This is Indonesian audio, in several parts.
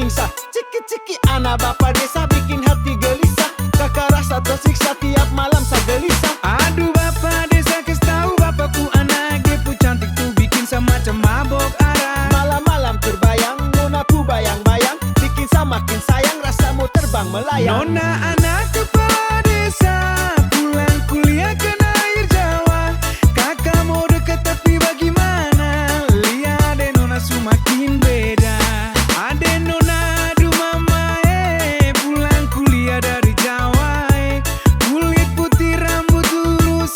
bikin sah. Ciki-ciki anak bapak desa bikin hati gelisah. Kakak rasa tersiksa tiap malam saya gelisah. Aduh bapak desa kes tahu bapakku anak gepu cantik tuh bikin semacam mabok arah. Malam-malam terbayang nonaku bayang-bayang, bikin saya makin sayang rasamu terbang melayang. Nona anak kepala desa pulang kuliah kena air Jawa. Kakak mau deket tapi bagaimana? Lihat deh nona semakin beda. Ade nona aduh mama pulang kuliah dari Jawa kulit putih rambut lurus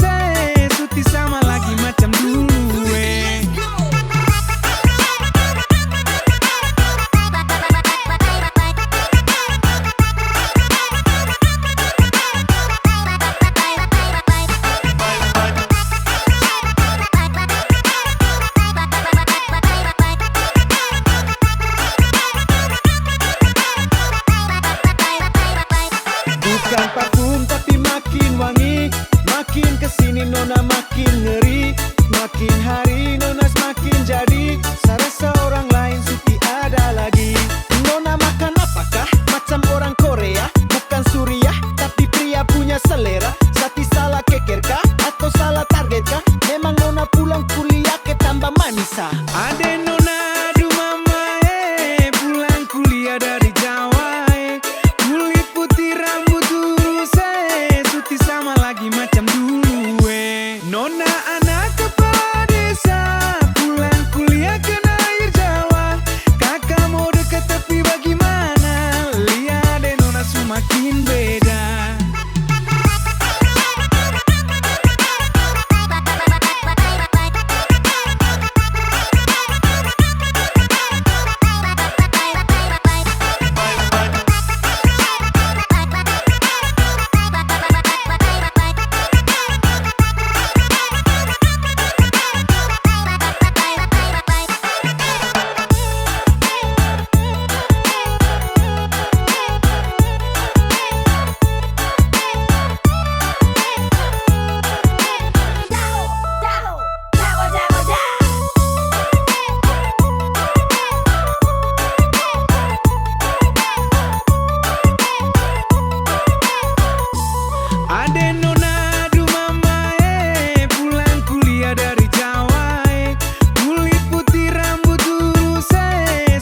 suti sama lagi macam dulu Bukan parfum tapi makin wangi, makin kesini nona makin ngeri. Makin hari nona semakin jadi, saya rasa orang lain suti ada lagi. Nona makan apakah? Macam orang Korea, bukan Suriah tapi pria punya selera. Sati salah kekerkah atau salah targetkah? Memang nona pulang kuliah ke tambah manisa. Ade nona aduh mama pulang kuliah dari Jawa kulit putih rambut lurus suti sama lagi macam dulu Nona anak kepala desa pulang kuliah kena air Jawa. Kakak mau deket tapi bagaimana? Lihat deh nona semakin beda. Ade nona aduh mama pulang kuliah dari Jawa kulit putih rambut lurus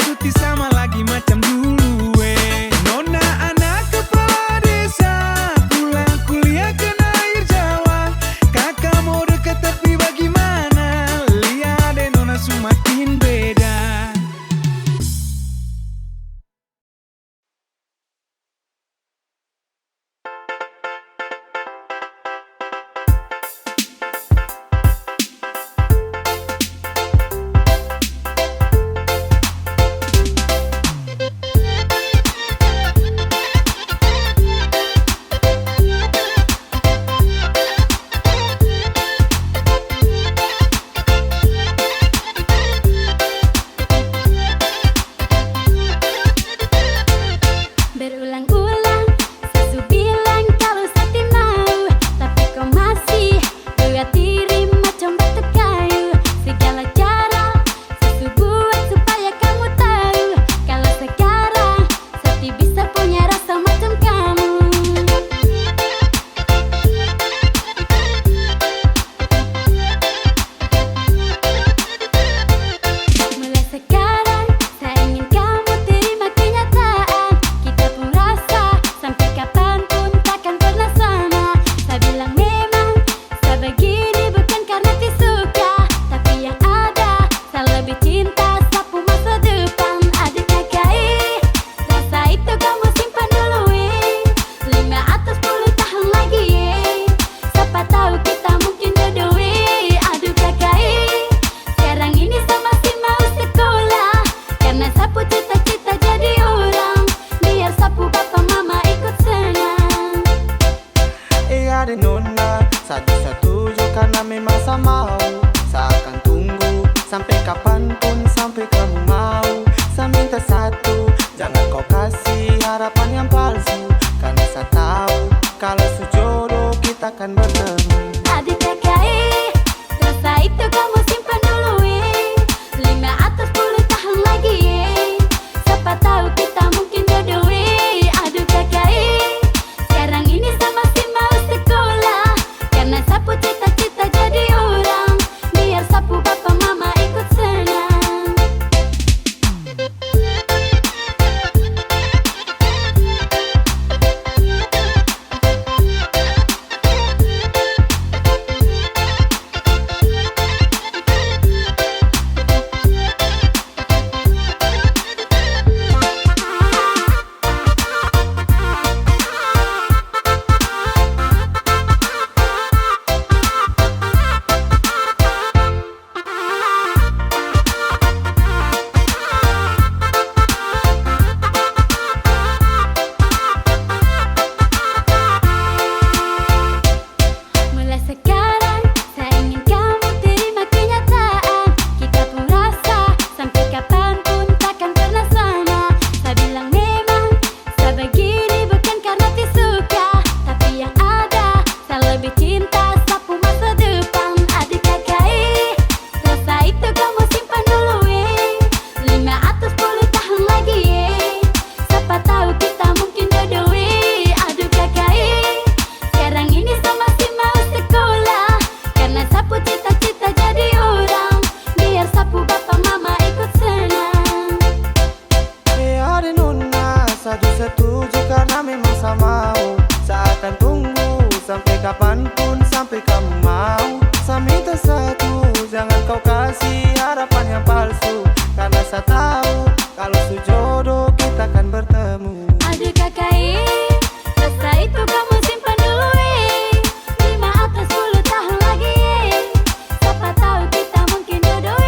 suti sama lagi macam dulu Nona anak kepala desa pulang kuliah kena air Jawa. Kakak mau deket tapi bagaimana? Lihat deh nona semakin beda. Berulang-ulang Susu bilang kalau Sati mau, tapi kau masih buat diri macam batu kayu. Segala cara Susu buat supaya kamu tahu kalau sekarang Sati bisa punya rasa macam kamu. Mulai sekarang saya ingin kamu terima kenyataan. Kita pun rasa sampai kapanpun takkan pernah sama. Saya bilang memang saya begini bukan karena disuka, tapi yang ada saya lebih cinta sapu masa depan. Adik KKI, rasa itu kamu simpan dulu 5 atau 10 tahun lagi siapa tahu kita mungkin jodoh Aduh KKI, sekarang ini saya masih mau sekolah karena sapu cita-cita jadi orang, biar sapu papa mama ikut senang. Iya deh nona, saya bisa setuju karena memang saya mau. Saya akan tunggu sampai kapanpun, sampai kamu mau. Saya minta satu, jangan kau kasih harapan yang palsu, karena saya tahu kalau sejodoh kita akan bertemu. Adik KKI, rasa itu kamu simpan dulu 5 atau 10 tahun lagi siapa tahu kita setuju karena memang sama mau. Saya akan tunggu sampai kapanpun, sampai kamu mau. Saya minta satu, jangan kau kasih harapan yang palsu, karena saya tahu kalau sejodoh kita akan bertemu. Aduh kakak, rasa itu kamu simpan dulu 5 atau 10 tahun lagi, siapa tahu kita mungkin jodoh.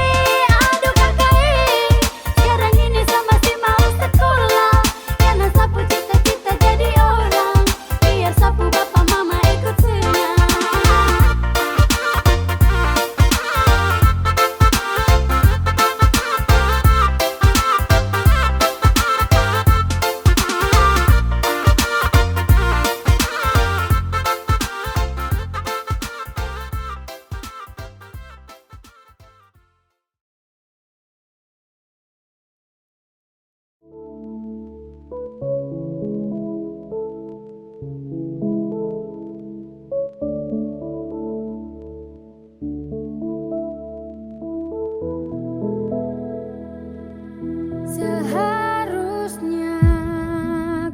Aduh kakak, sekarang ini saya masih mau sekolah, karena sapu cita-cita jadi orang, biar sapu bapak mama ikut senang. Seharusnya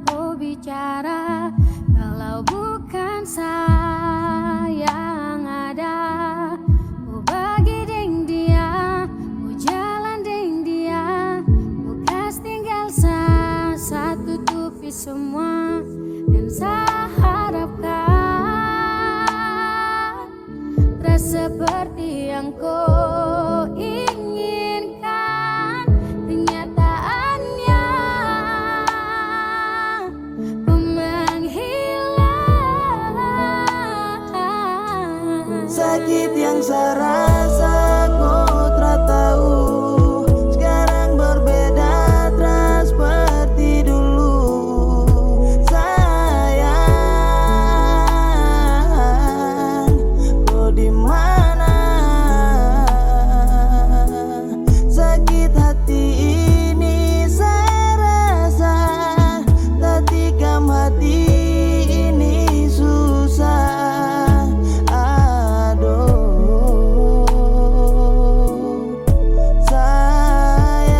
kau bicara, kalau bukan saya yang ada. Kau bagi deng dia, kau jalan deng dia, kau kas tinggal saya tutupi semua. Dan saya harapkan rasa seperti yang kau inginkan, kenyataannya kau menghilang. Sakit yang saya rasa kau tak tahu, sekarang berbeda tak seperti dulu. Sayang, kau di mana? Sakit hati ini saya rasa, ketikam hati ini susah. Sayang,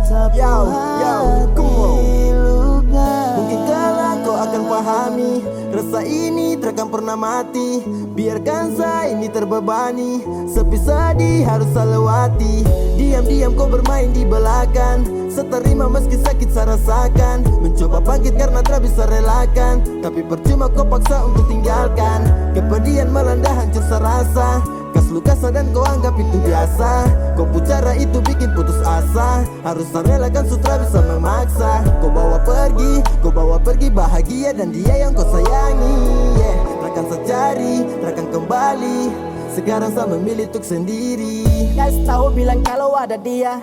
sapu hati luka. Mungkin kelak kau akan pahami, rasa ini takkan pernah mati. Biarkan saya ini terbebani, sepi sedih harus saya lewati. Diam-diam kau bermain di belakang, seterima meski sakit saya rasakan. Mencoba bangkit karena tak bisa relakan, tapi percuma kau paksa untuk tinggalkan. Kepedihan melanda hancur saya rasa, kas luka saya dan kau anggap itu biasa. Kau bicara itu bikin putus asa, harus saya relakan sutra bisa memaksa. Kau bawa pergi bahagia dan dia yang kau sayangi, yeah. Takkan saya cari, takkan kembali, sekarang saya memilih untuk sendiri. Kasih tahu bilang kalau ada dia,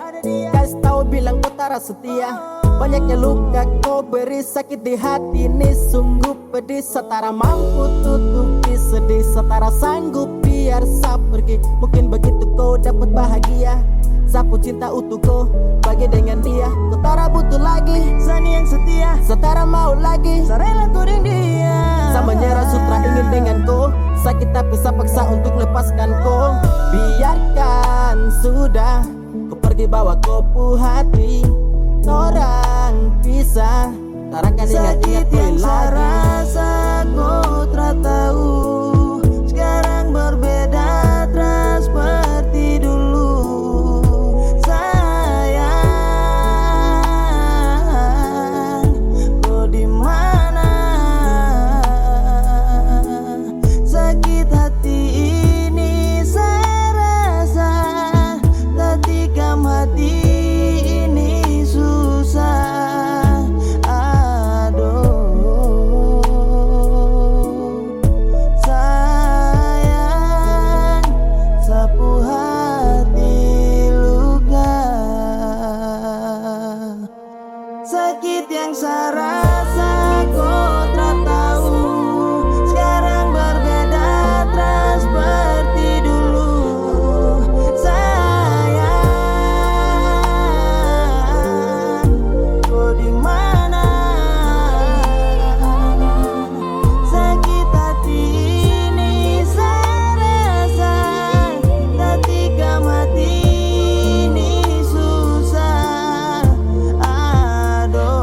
kasih tahu bilang kau tak setia. Banyaknya luka kau beri, sakit di hati ini sungguh pedih. Setara mampu tutupi sedih, setara sanggup biar saya pergi. Mungkin begitu kau dapat bahagia, sapu cinta utuh kau bagi dengan dia. Kau tak butuh lagi Sani yang setia, setara mau lagi saya rela kau dengan dia. Sama menyerah sutra ingin dengan kau, sakit tapi saya paksa untuk lepaskan kau. Biarkan sudah, kau pergi bawa kopu hati, orang pisah, tak akan ingat-ingat kau yang saya lagi. rasa kau tak tahu, sekarang berbeda tak seperti dulu. Sayang, kau di mana? Sakit hati ini saya rasa, ketikam hati ini susah. Sayang, sapu hati luka. Sakit yang saya rasa kau tak tahu, sekarang berbeda tak seperti dulu. Sayang, kau di mana? Sakit hati ini saya rasa, ketikam hati ini susah. Aduh.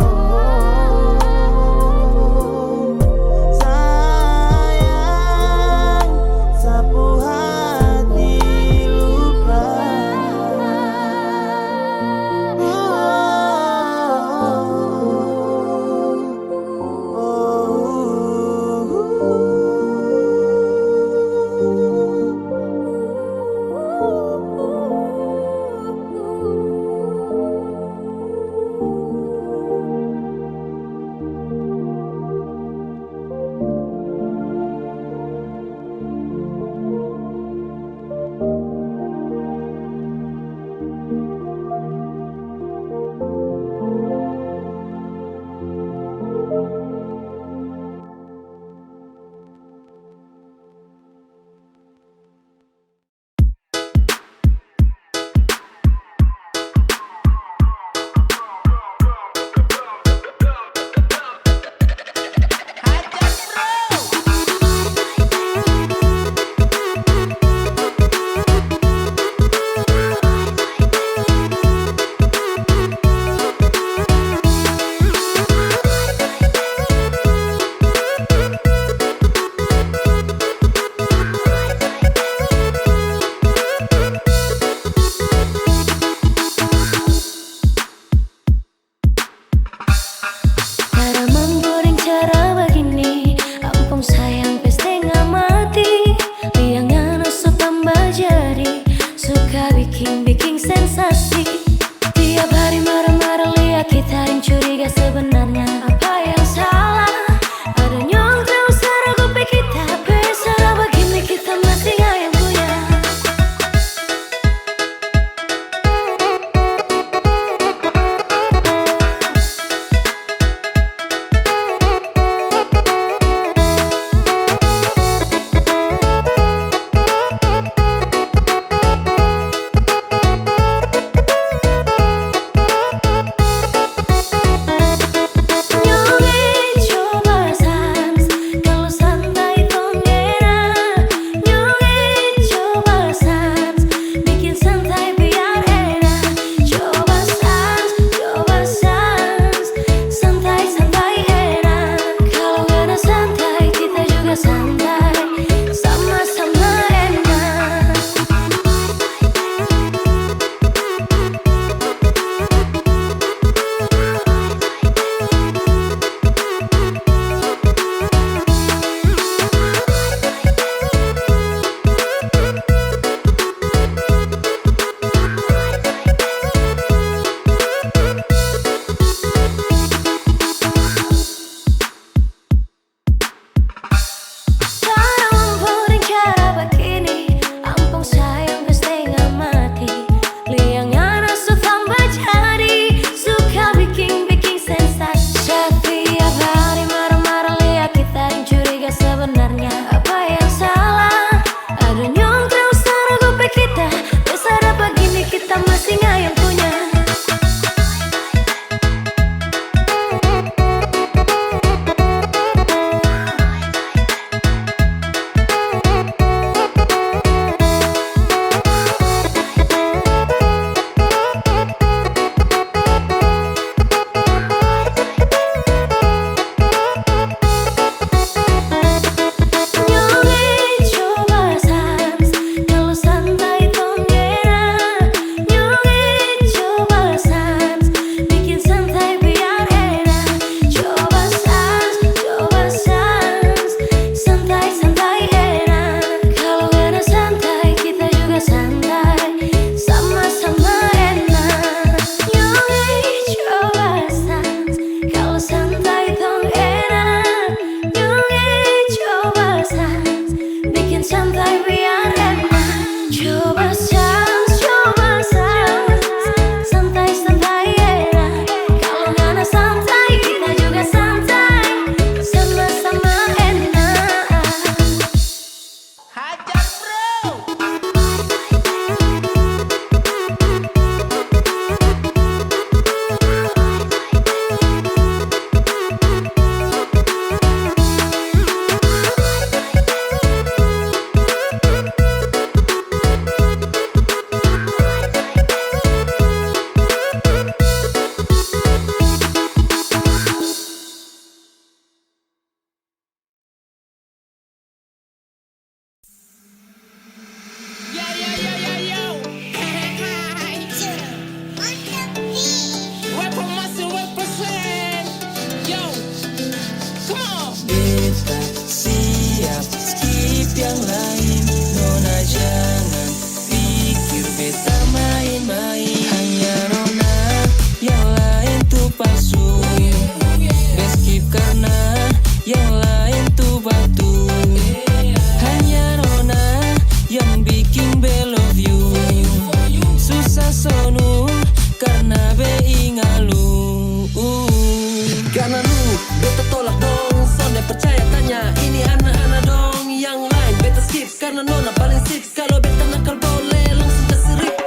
Karena lu beta tolak dong, sonde percaya tanya ini anak-anak dong. Yang lain beta skip karena nona paling sip. Kalau beta nakal boleh langsung keserip.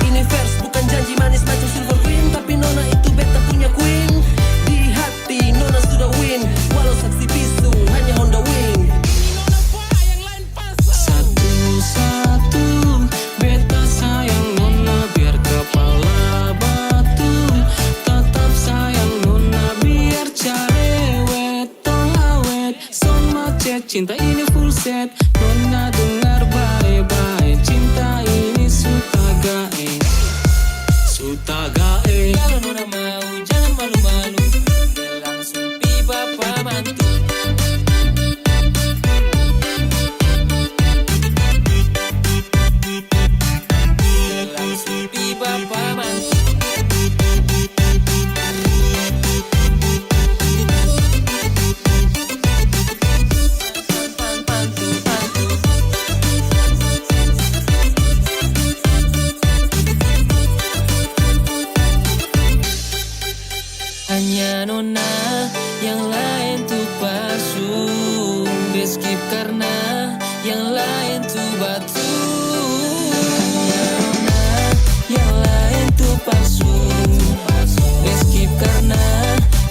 Ini verse bukan janji manis macam silver queen, tapi nona itu beta punya queen. Di hati nona sudah win, walau saksi bisu hanya Honda Wing. Satu-satu beta sayang nona biar kepala batu. Tetap sayang nona biar cerewet tong awet. Son macet cinta ini full set. Nona dengar baik-baik, cinta ini sutagae. Sutagae. Kalau nona mau jangan malu-malu, langsung pi bapak mantu. Langsung pi bapak mantu. Hanya nona, yang lain tuh palsu. Beskip karena yang lain tuh batu. Hanya nona, yang lain tuh palsu. Beskip karena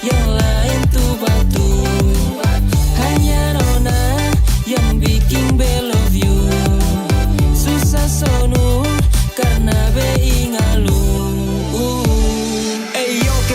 yang lain tuh batu. Hanya nona, yang bikin be love you. Susah sonu karena be ingalu.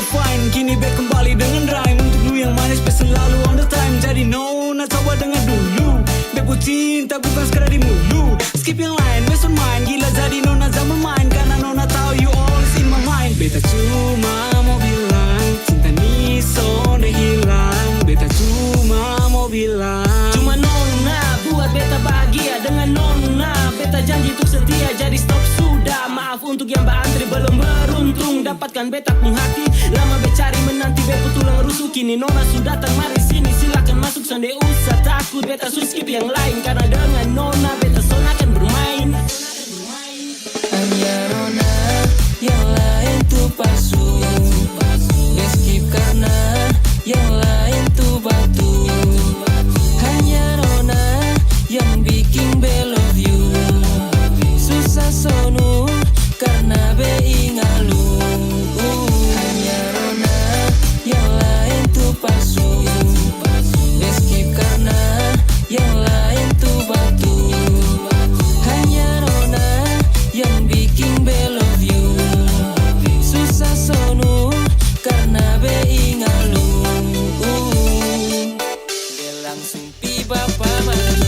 Fine, kini back kembali dengan rhyme. Untuk lu yang manis, be selalu on the time. Jadi nona coba dengar dulu, bebo cinta bukan sekadar di mulu. Skip yang lain, best on mine. Gila jadi nona zaman main, karena nona tahu you always in my mind. Beta cuma mau bilang, cinta ni sonde hilang. Beta cuma mau bilang, cuma nona buat beta bahagia dengan nona. Beta janji untuk setia, jadi stop sudah. Maaf untuk yang berantri belum beruntung dapatkan beta pun hati. Lama becari menanti beta tulang rusuk. Kini nona sudah datang, mari sini silakan masuk. Sonde usah takut, beta skip yang lain. Karena dengan nona beta son akan bermain. Hanya nona, yang lain tuh palsu. Skip karena yang lain tuh batu. Hanya nona, yang bikin be love you. Susah sonu karena be ingalu. Hanya nona, yang lain tuh palsu. Skip karena yang lain tuh batu. Hanya nona, yang bikin be love you. Susah sonu karena be ingalu. Be langsung pi bapak mantu.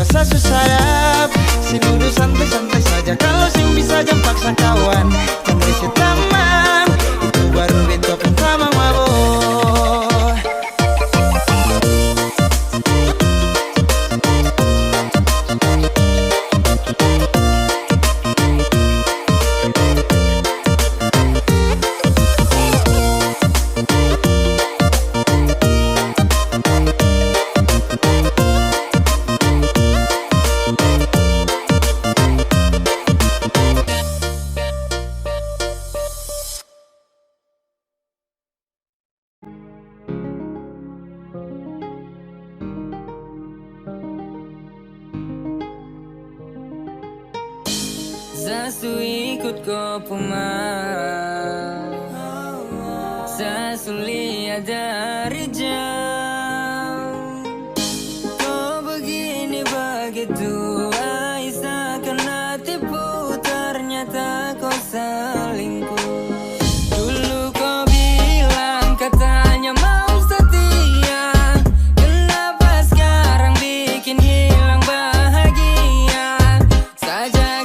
rasa susah dap. Si duduk santai-santai saja, kalau sing bisa jam paksa kawan. Jangan isi taman, itu baru beto pertama mabok. Zasu ikut kau pemarah, Zasu lihat dari jauh. Kau begini begitu, seakan tipu, ternyata kau selingkuh. Dulu kau bilang katanya mau setia, kenapa sekarang bikin hilang bahagia? Saja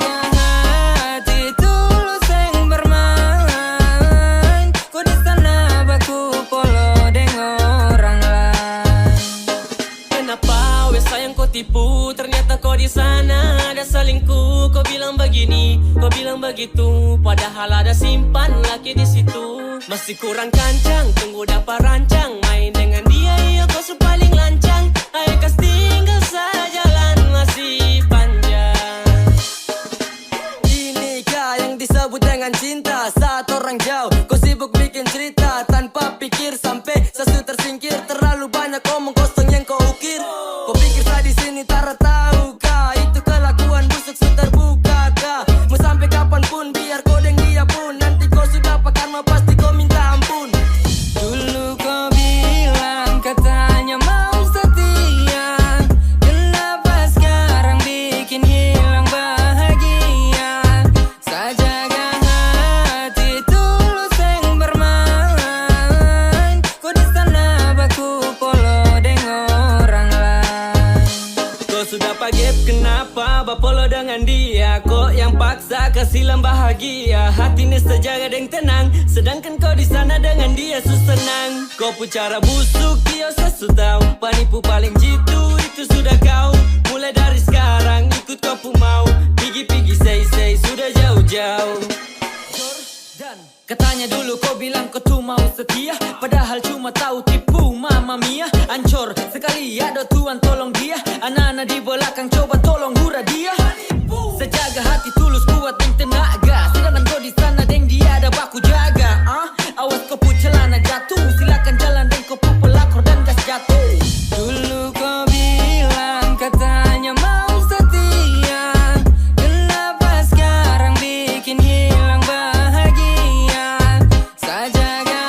tipu, ternyata kau di sana ada selingkuh. Kau bilang begini, kau bilang begitu, padahal ada simpan laki di situ. Masih kurang kancang, tunggu dapat rancang. Main dengan dia, iya kau paling lancang. Ayo kas tinggal saja, jalan masih panjang. Inikah yang disebut dengan cinta? Saat orang jauh, kau sibuk bikin cerita tanpa pikir sampai sesu tersingkir. Terlalu banyak omong kosong yang kau ukir. Kau pikir saya di sini tak tahu kah? Itu kelakuan busuk sudah terbuka kah? Mau sampai kapanpun biar kau deng dia pun, nanti kau sudah pakai karma pasti kau minta ampun. Dulu kau bilang katanya mau setia, kenapa sekarang bikin hilang bahagia? Sajaga hati tulus yang bermain, kau di sana baku polo deng orang lain. Kau sudah pagep kenapa bapolo dengan dia? Kok yang paksa kasilam bahagia? Hati ini sejaga deng tenang, sedangkan kau di sana dengan dia senang. Kau pun cara busuk dia sesu tahu, penipu paling jitu itu sudah kau. Mulai dari sekarang ikut kau pun mau, pigi-pigi say sudah jauh-jauh. Katanya dulu kau bilang kau tuh mau setia, padahal cuma tahu tipu mama mia. Ancor sekali ada Tuhan tolong dia, anak-anak di belakang coba tolong hura dia. Sejaga hati tulus kuat dan tenaga, sedangkan kau di sana deng dia ada baku jaga. Awas kau pu celana jatuh, silakan jalan deng kau pu pelakor dan gas jatuh. Dulu kau bilang katanya mau setia, kenapa sekarang bikin hilang bahagia? Sajaga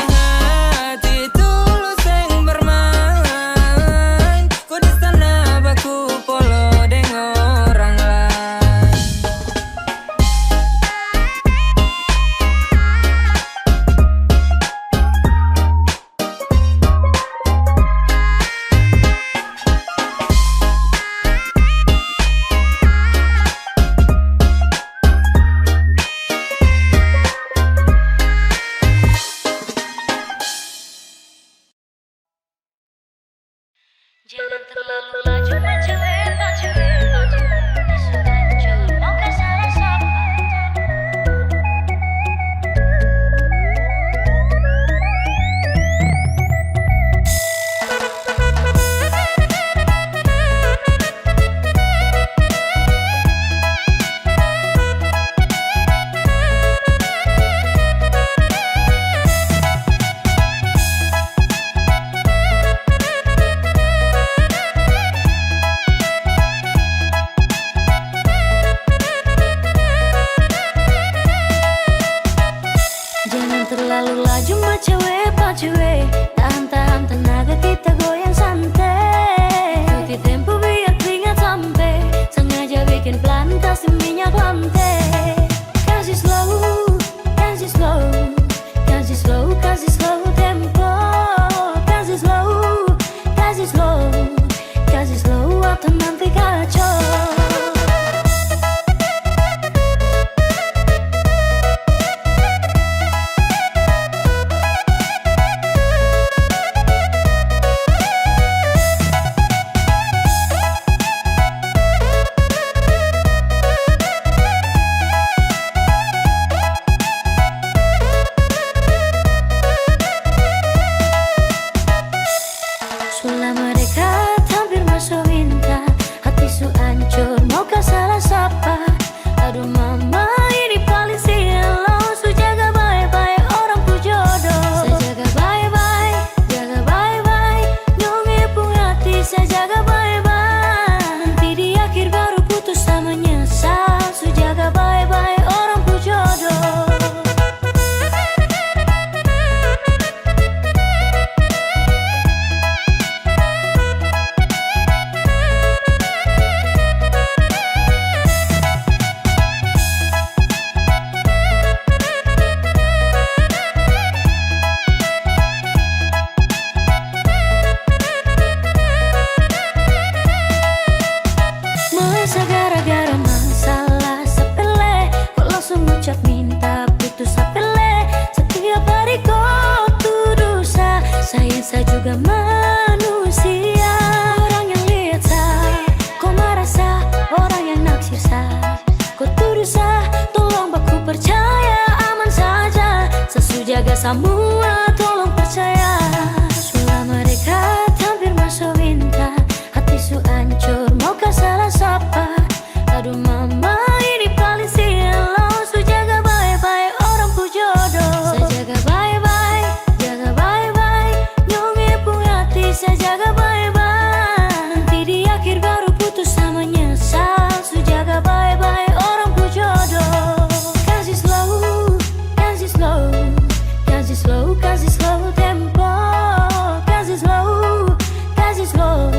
Kita juga manusia. Orang yang lihat sah, kau marah sah. Orang yang naksir sah, kau tuduh sah. Tolong baku percaya, aman saja. Sesu jaga semua, tolong percaya. Selama dekat hampir masuk winter, hati su hancur, mau kah salah sapa. Aduh mama ini paling silau. Su jaga baik-baik orang pu jodoh. Saya jaga baik-baik, jaga baik-baik. Nyonge pun hati saya jaga baik-baik. Nanti di akhir baru putus sama nyesal. Su jaga baik-baik orang pu jodoh. Kasih slow, kasih slow, kasih slow, kasih slow tempo. Kasih slow, kasih slow,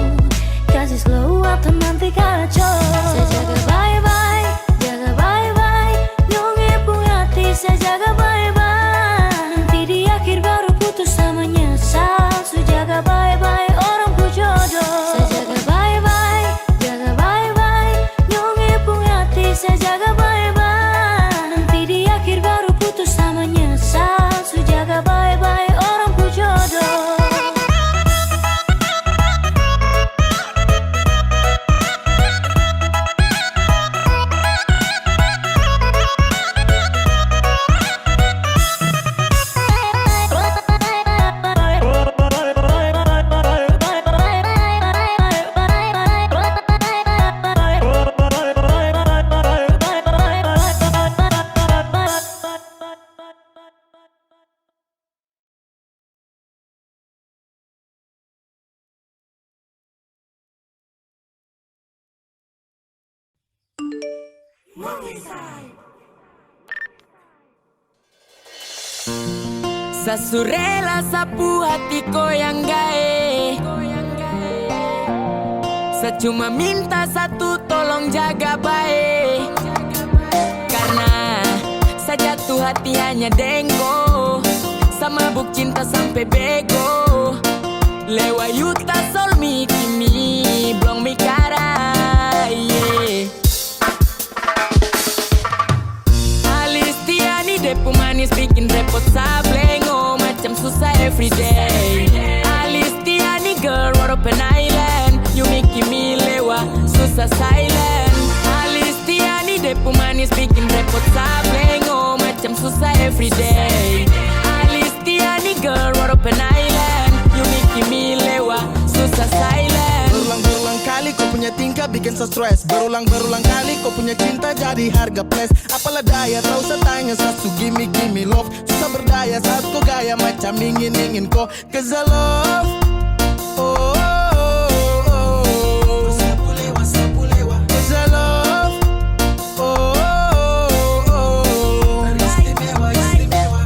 kasih slow atau nanti kacau. Saya jaga baik-baik, jaga baik-baik. Nyonge pun hati saya jaga baik-baik. Nanti di akhir baru putus sama nyesal. Su jaga baik-baik orang pu jodoh. Saya jaga baik-baik, jaga baik-baik. Nyonge pun hati saya jaga baik-baik. Nanti di akhir baru putus sama nyesal. Su jaga baik-baik orang pu jodoh. Sasurela sapu hati yang gae. Saya cuma minta satu, tolong jaga baik. Karena saya jatuh hati hanya dengko. Sama buk cinta sampai bego. Lewa yuta sol mi kimi blong mi cara, yeah. Alistiani depu manis bikin repot sablengo. Macam susah everyday. Alistiani girl what open island. You make me lewa susah silent. Alistiani depu manis bikin repot sablengo. Macam susah everyday. Alistiani girl what open island. You make me lewa susah silent. Berulang-berulang kali kau punya tingkah bikin so stress. Berulang-berulang kali kau punya cinta jadi harga plus. Apalah daya tak usah tanya sasu gimme gimme love. Susah berdaya saat kau gaya macam ingin kau. Cause I love, oh, oh, oh. Sapu lewa cause I love, oh, oh, oh. Istimewa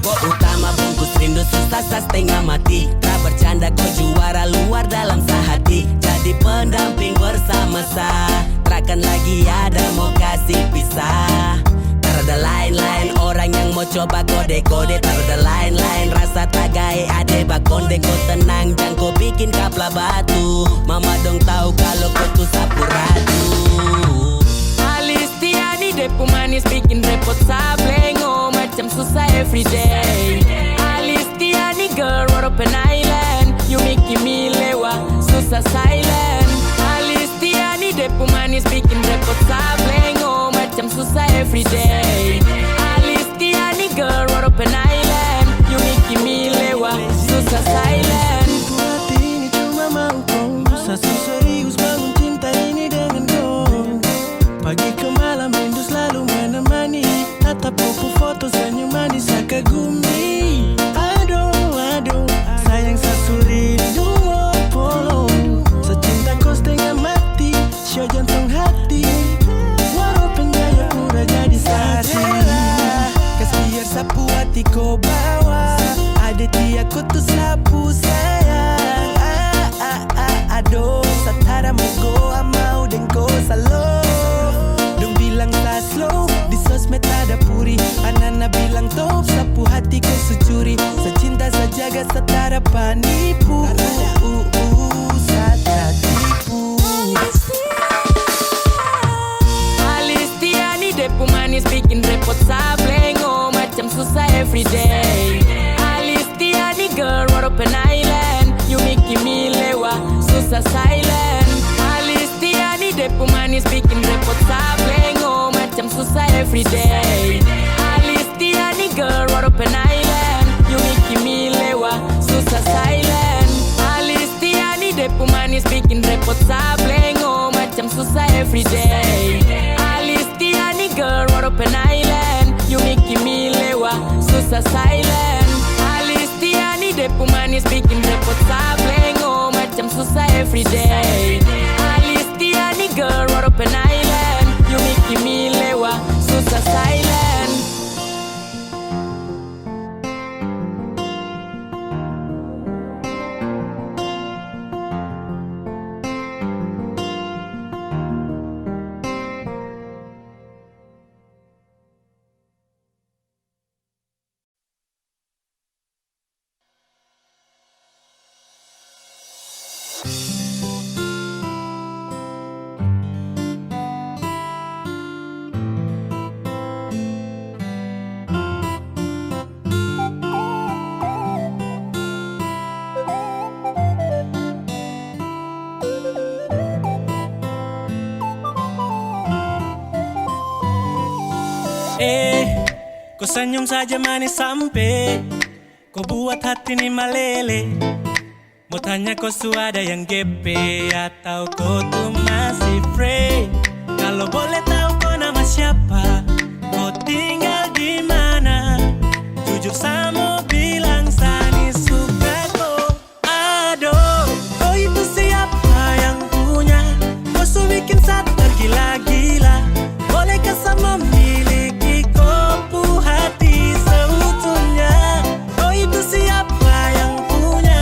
Kau utama bungkus rindu susah setengah mati. Tak bercanda kau juara luar dalam sehati. Jadi pendamping bersama saya. Takkan lagi ada mau kasih pisah. Tak ada lain-lain orang yang mau coba kode-kode. Tak ada lain-lain rasa tagai ade bakonde. Kau tenang jangan kau bikin kapla batu. Mama dong tahu kalau kau tuh sapu ratu. Alistiani depu manis bikin repot sablengo. Macam susah everyday. Alistiani girl what open island. You make me lewa susah silent. Alistiani depu manis bikin repot sablengo. Macam susah everyday. Alistiani girl what open island. You make me lewa susah silent. hati ini cuma mau kau. Sasu serius bangun cinta ini dengan kau. Pagi ke malam rindu selalu menemani. Tatap popo foto senyum manis saya kagumi. Aduh, sayang sasu rindu polo. Secinta kau setengah mati, show jantung hati. Walaupun gaya pura jadi saksi. Kasih biar sapu hati kau bawa. Ada dia kau tuh sapu sayang. Aduh, satara mau bikin repot sableng. Oh macam susah everyday. Alistiani girl, what open island. You make me lewa, susah silent. Alistiani depu manis bikin repot sableng. Oh macam susah everyday. Alistiani girl, what open island. You make me lewa, susah silent. Alistiani depu manis bikin repot sableng. Oh macam susah everyday. Alistiani girl, what open island. You make me lewa, susah silent. Kau senyum saja manis sampai kau buat hati ni meleleh. Mau tanya kau sudah yang GP atau kau tuh masih free? Kalau boleh tahu kau nama siapa, kau tinggal di mana? Jujur sama bilang Sani suka kau. Aduh, kau itu siapa yang punya? Kau su bikin saat tergila-gila. Bolehkah sama memiliki kopu hati seutuhnya? Kau itu siapa yang punya?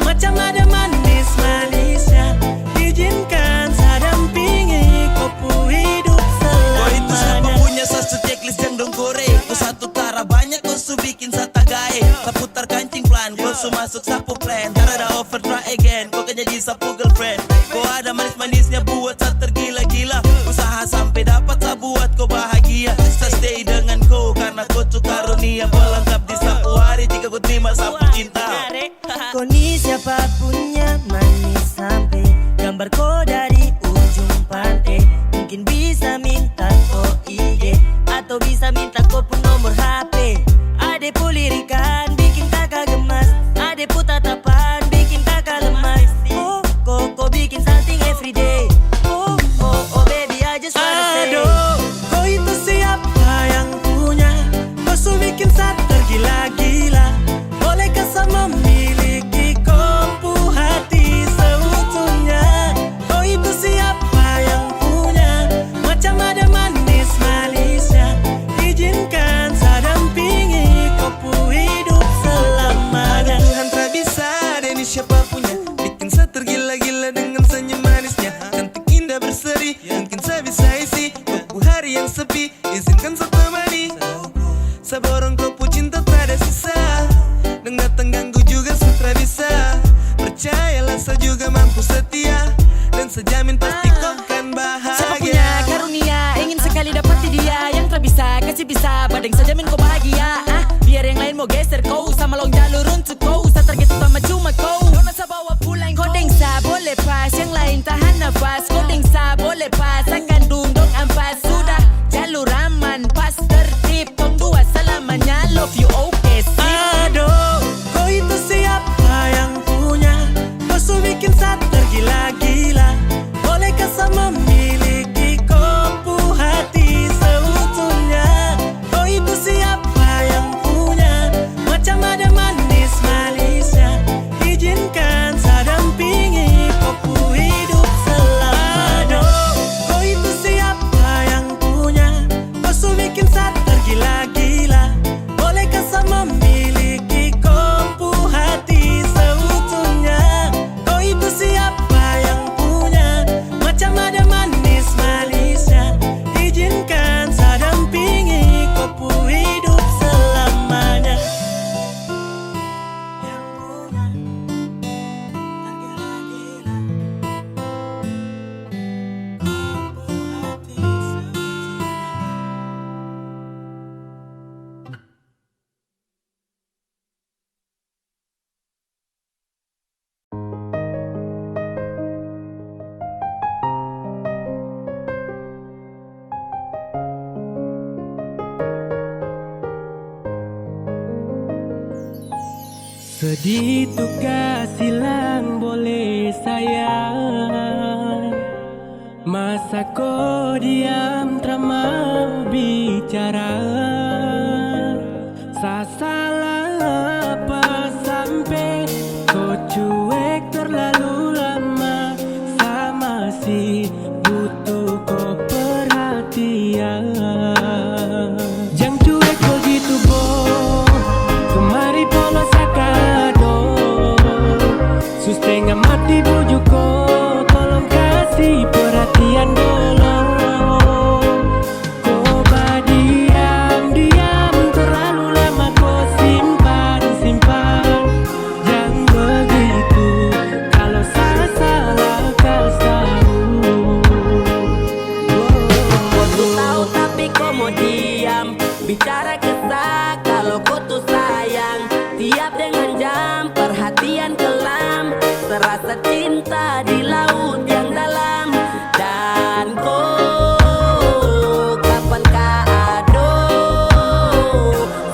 Macam ada manis-manisnya. Izinkan saya dampingi kopu hidup selamanya. Kau itu siapa punya satu checklist yang dong kore. Kau satu tara banyak kau su bikin sata gae. Saputar kancing plan, kau su masuk sapu plan. Cara ada offer try again, kau kan jadi sapu girlfriend. Kau ada manis-manisnya buat saya tergila-gila. Usaha sampai dapat saya buat kau bahagia. Saya stay dengan kau karena kau tuh karunia pelengkap di sapu hari jika kau terima sapu cinta. Kau ni siapa punya manis sampai gambar kau dari ujung pantai. Mungkin bisa minta kau IG atau bisa minta kau pun nomor HP. Ade pulirikan bikin kakak gemas. Ade pu tatapan bikin kakak lemas. Kau bikin something everyday. Oh baby I just wanna say. Aduh, kau itu siapa yang punya? Kau su bikin saat tergila-gila. Bolehkah sama memiliki kopu hati seutuhnya? Kau itu siapa yang punya? Macam ada manis-manisnya. Izinkan saya dampingi kopu hidup selamanya. Tuhan tak bisa ada ini siapa punya. Bikin saya tergila-gila dengan senyum manisnya. Cantik indah berseri, mungkin saya bisa isi kopu hari yang sepi. Izinkan saya temani. Saya borong kopu cinta tak ada sisa. Dan datang ganggu juga sutra bisa. Percayalah saya juga mampu setia. Dan saya jamin pasti kau kan bahagia. Siapa punya karunia ingin sekali dapati dia. Yang tak bisa kasih bisa badeng saja jamin kau bahagia. Biar yang lain mau geser kau sama long jalur untuk kau. Saya tergeser sama cuma kau. Nona saya bawa pulang kau dengsa boleh pas. Yang lain tahan nafas. Kau dengsa boleh pas. Akan dundong ampas. Sudah jalur aman pas tertib. Tong dua selamanya love you okay sip. Aduh, kau itu siapa yang punya? Kau su bikin saat tergila-gila. Bolehkah sama memiliki kopu hati seutuhnya? Kau itu siapa yang punya? Macam Sedih tukar silang boleh sayang. Masa kau diam tak mau bicara. Saya salah apa sampai kau cuek terlalu lama. Saya masih butuh kau perhatian. Jangan cuek begitu boh. Kemari polos sakado. Setengah mati bujuk kau. Tolong kasih perhatian dulu. Kau diam terlalu lama. Kau simpan jangan begitu. Kalau saya salah kau tahu. Kau tuh tahu tapi kau mau diam. Bicara kesah kalau kau tuh sayang. Tiap dengan jam perhatian kelam. Terasa cinta di laut yang dalam. Dan kau kapan kado.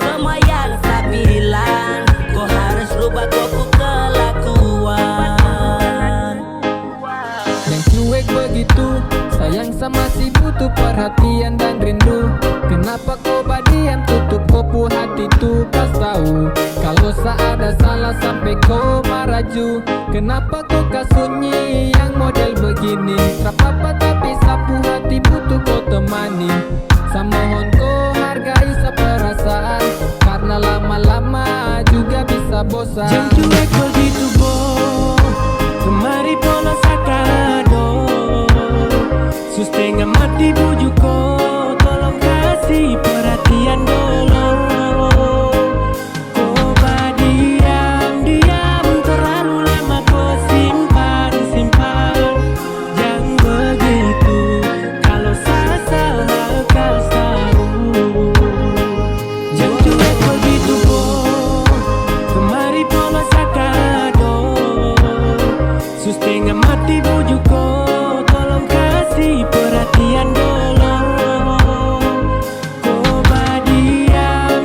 Semua yang saya bilang. Kau harus rubah kau kelakuan. Yang cuek begitu, sayang sama si butuh perhatian dan rindu. Kenapa kau badiam tutup kopu hati tu pas tahu. Kalau saya ada salah sampai kau maraju. Kenapa kau kasunyi yang model begini. Trapapa tapi sapu hati butuh kau temani. Saya mohon kau hargai seperasaan. Karena lama-lama juga bisa bosan. Jangan cuek begitu boh. Kemari polos sakado. Setengah mati bujuk kau. Tolong kasih perhatian dulu. Kau diam terlalu lama. Kau simpan jangan begitu. Kalau saya salah kau tahu. Jangan cuek begitu boh. Kemari polos sakado. Setengah mati bujuk kau. Tolong kasih perhatian dulu. Kau diam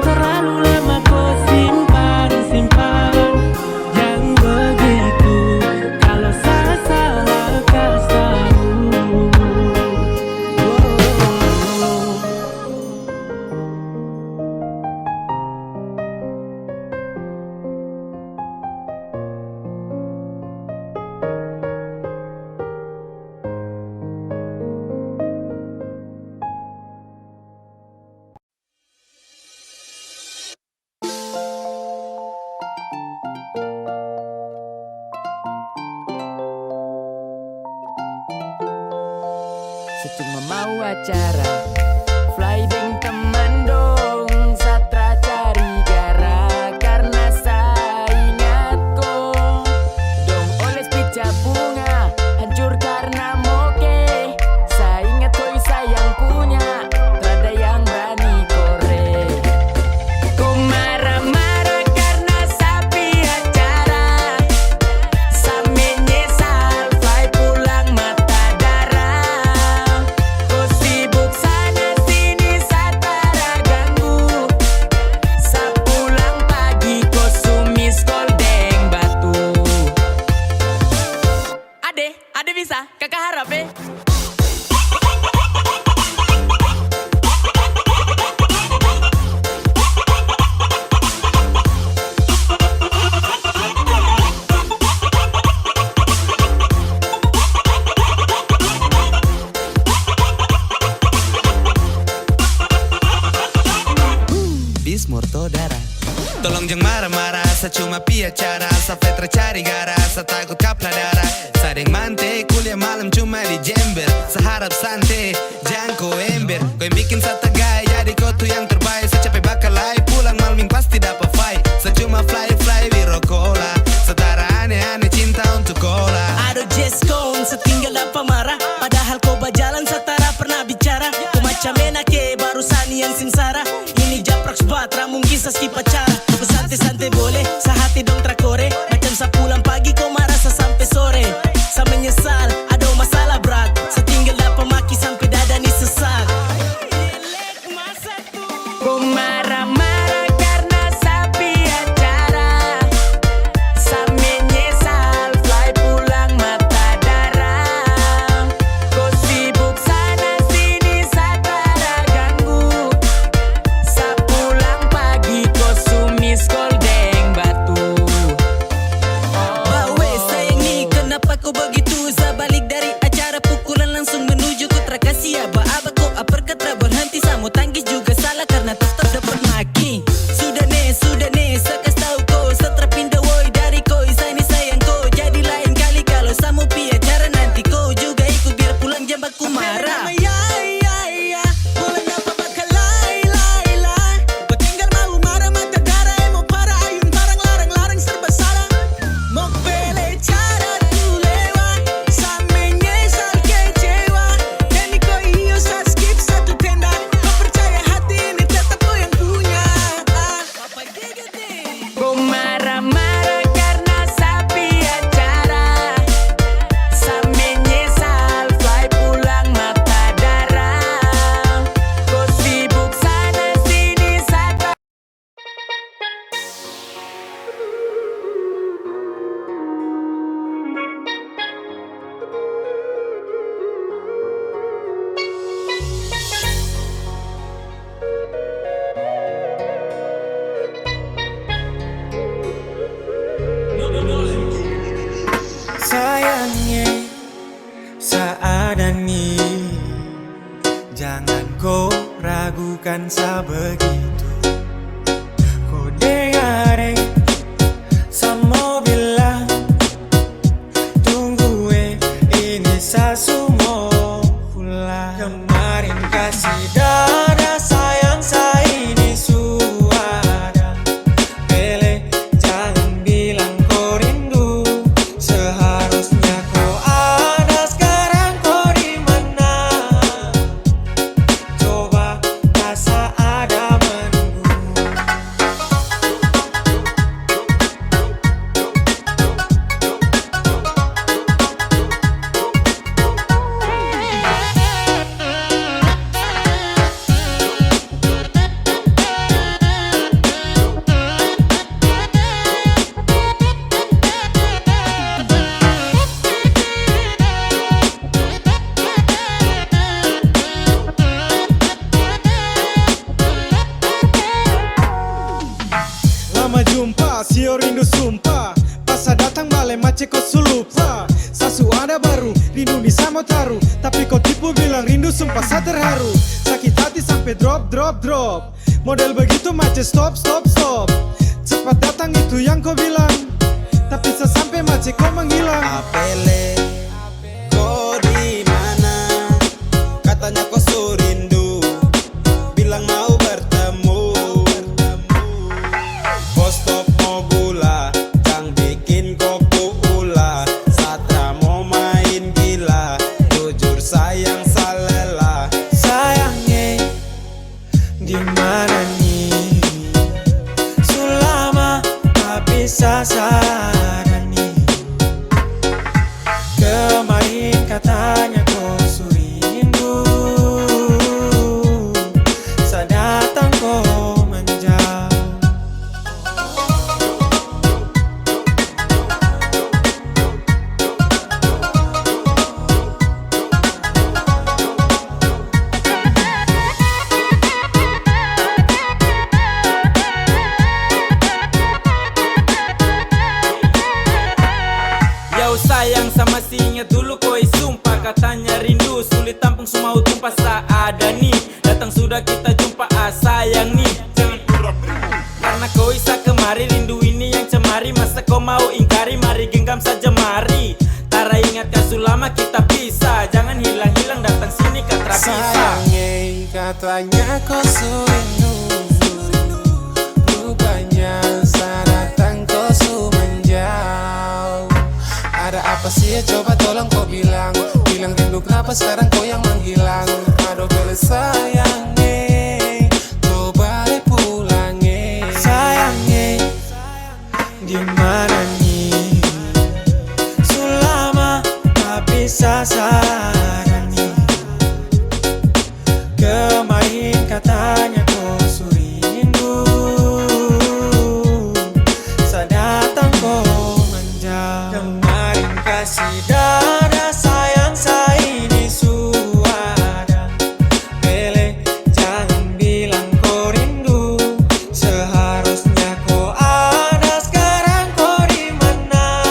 terlalu lama. Kau simpan jangan begitu. Kalau saya salah kau tahu. Saya cuma mau acara fly deng teman dong. Satra cari gara karena saya ingat kau. Dong oles pica bunga hancur karena moke. Saya ingat kau sayang punya. Terada yang berani korek. Kau marah-marah karena sapi acara. Saya menyesal fly pulang mata darah. Kau sibuk sana sini saya tara ganggu. Saya pulang pagi kau sumis koldeng batu. Ade bisa kakak harap Bis morto darah. Tolong jangan marah-marah. Saya cuma pia cara. Saya fetra cari gara. Saya takut kapla darah. Saya deng mante kuliah malam cuma di Jember. Saya harap santai jangan kau ember. Kau yang bikin saya tagai. Jadi kau tuh yang terbaik. Saya capek bakalai. Pulang malam pasti dapat fight. Saya cuma fly biro cola. Setara aneh-aneh cinta untuk cola. Aduh just gone, setinggal apa marah. Padahal kau berjalan setara pernah bicara. Kau macam enake barusan yang simsara. Ini japrak sebatra mungkin saski pacara. Kau santai-santai boleh, sehati dong trakore. Macam sa pulang pagi kau marah sa sampai sore. Sa menyesal, ada masalah berat. Setinggal dapat maki sampai dada ni sesak. Kau marah-marah karena sapi acara. Jangan kau ragukan sebegitu. Kau dengar Samo bilang tunggu ini semua pulang. Kemarin kasih dada sayang saya ini suara Pele jangan bilang kau rindu. Seharusnya kau ada sekarang kau di mana. Coba rasa ada menunggu. Lama jumpa, sio rindu sumpah. Pasa datang balik mace kau sulupa. Sasu ada baru, rindu di samo taruh. Tapi kau tipu bilang rindu sumpah saya terharu. Sakit hati sampai drop. Model begitu mace stop. Cepat datang itu yang kau bilang. Tapi sesampai mace kau menghilang. Apele, kau di mana? Katanya kau so rindu, bilang mau bertemu. Bos stop mau gula, jangan bikin kopi ulah. Satra mau main gila, jujur sayang salela. Sayangnya di mana nih? Selama tak bisa sarani. Kemarin katanya kau surindu, saat datang kau menjauh. Yau sayang sama si ingat dulu koi sumpah. Katanya rindu sulit tampung semua tumpah ada nih. Datang sudah kita jumpa sayang nih. Jangan pura-pura karena kau isa kemari. Rindu ini yang cemari. Masa kau mau ingkari? Mari genggam saja mari. Tara ingatkan sulama kita pisah. Jangan hilang-hilang datang sini kata bisa. Sayangnya katanya kau surindu, rupanya saat datang kau su menjauh. Ada apa sih ya coba tolong kau bilang. Bilang rindu kenapa sekarang kau yang menghilang. Aduh beli sayangnya, coba deh pulangnya. Sayangnya di mana nih? Selama tak bisa sarani. Kemarin katanya kau surindu, saat datang kau menjauh. Kemarin kasih dada sayang saya ini suara Pele jangan bilang kau rindu. Seharusnya kau ada sekarang kau di mana.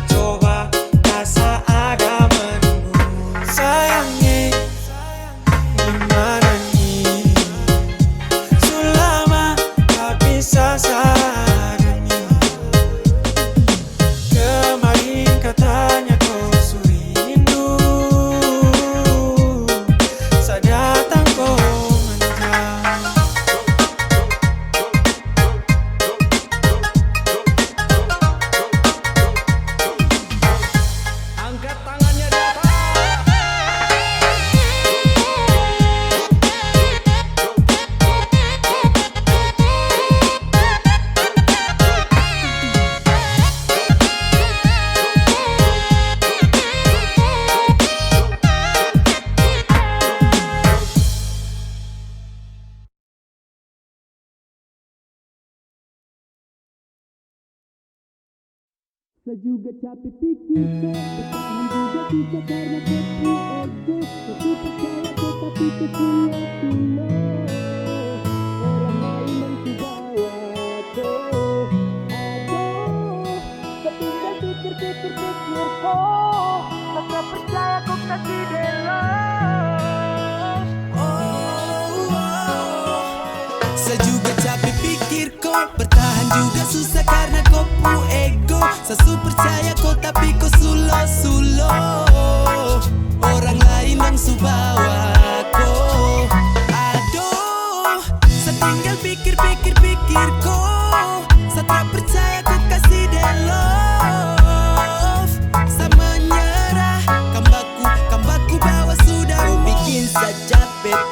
Coba rasa ada menunggu. Sayangnya di mana nih? Selama tak bisa sarani. Kemarin katanya kau surindu, saat datang kau menjauh. Angkat tangannya di atas. Saya juga capek pikir, bertahan juga bisa karena kopi ego. Tapi percaya tetapi kepunya. Orang lain mencoba aduh. Tapi gak pikir kok. Maka percaya kok kasih delo. capek pikir kau bertahan juga susah karena kau pu ego. Sasu percaya kau tapi kau sulo. Orang lain yang su bawa kau. Aduh, setinggal pikir kau. Setelah percaya kau kasih dia love. Sama nyerah, kambaku bawa sudah. Kau bikin saja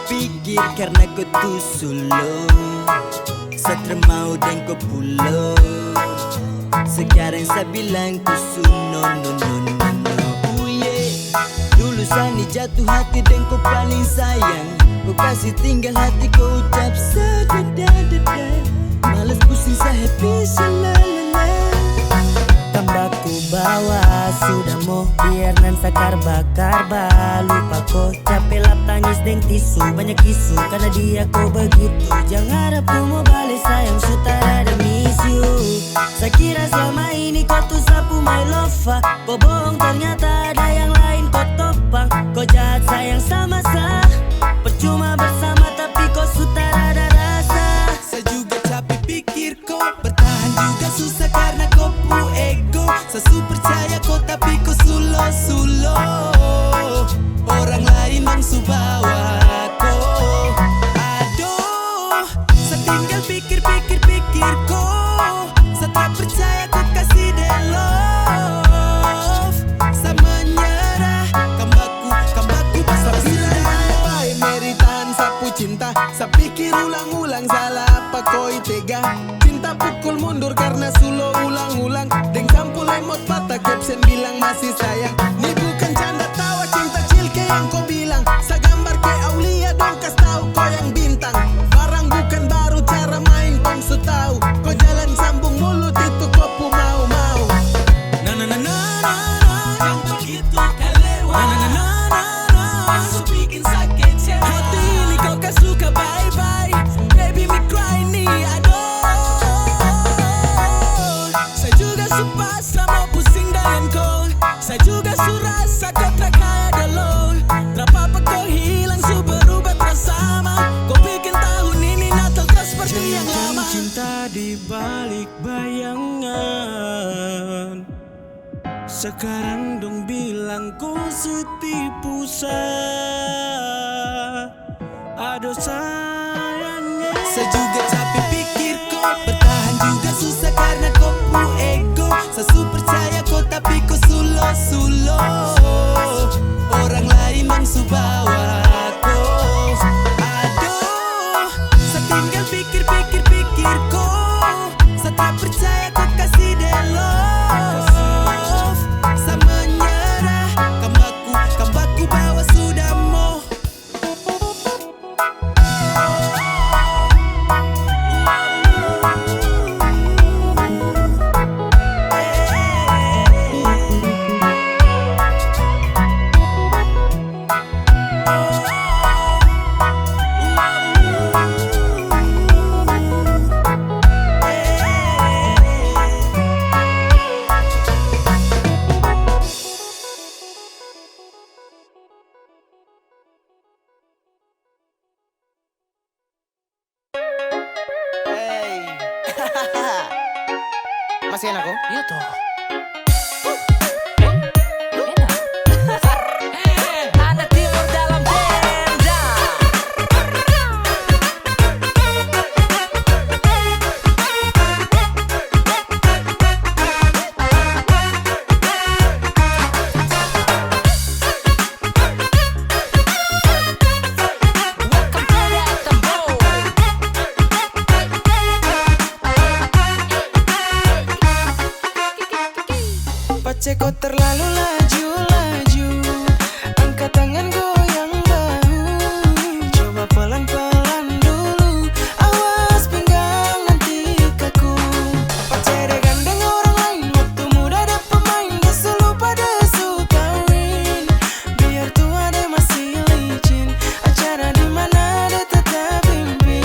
pikir karena kau tuh sulo. Setelah mau dan kau pulo. Sekarang saya bilang ku no. Oh yeah. Dulu Sani jatuh hati dan kau paling sayang. Kau kasih tinggal hati kau ucap sadada. Males pusing saya happy selalala. Tambahku bawa sudah mau biar nan sakar bakar. Lupa kau capek lap tangis deng tisu. Banyak isu karena dia kau begitu. Jangan harap ku mau balik sayang sutara ada miss you. Saya kira selama ini kau tuh sapu my lover. Kau bohong ternyata ada yang lain kau topang. Kau jahat sayang sama sah. Percuma bersama tapi kau sutara ada rasa. Saya juga capek pikir kau bertahan juga susah karena kau pu ego. Sasu percaya kau tapi kau sulo. Orang lain yang su bawa kau. Aduh, setinggal pikir kau. Setelah percaya kau kasih dia love. Sama nyerah, kambaku pasal bilang baik meritan sapu cinta. Saya pikir ulang-ulang salah apa koi tega. Cinta pukul mundur karena sulo ulang-ulang. Deng sampul lemot patah caption bilang masih sayang. Ini bukan canda tawa cinta cilke yang kau bilang. Sa gambar ke Aulia dong kas tahu kau yang bintang. Barang bukan baru cara main kong su tahu. Kau jalan sambung mulut itu kau pu mau. Yang begitu kelewa. Su bikin sakit cewa. Hati ini kau kan suka bye-bye. Baby me cry nih aduh. Saya juga su pasrah mau pusing dengan kau. Saya juga su rasa kau tak kaya dulu. Tak apa-apa kau hilang su berubah bersama. Kau bikin tahun ini Natal tak seperti yang lama. Cinta di balik bayangan. Sekarang dong bilang kau setipu aduh sayangnya. Saya juga capek pikir kau bertahan juga susah karena kau pu ego. Sasu percaya kau tapi kau sulo. Orang lain yang su bawa kau. Aduh, setinggal pikir kau. Setelah percaya kau kasih dia love. Sama nyerah, kambaku bawa sudah mau. Masih enak kok? Iya toh. Anak timur dalam tenda. Pace kau terlalu laju. Angkat tangan goyang bahu. Coba pelan-pelan dulu. Awas pinggang nanti kaku. Pace deh gandeng orang lain. Waktu muda ada pemain. Desu lupa desu kawin. Biar tua deh masih licin. Acara di mana deh tetap pimpin.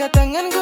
angkat tangan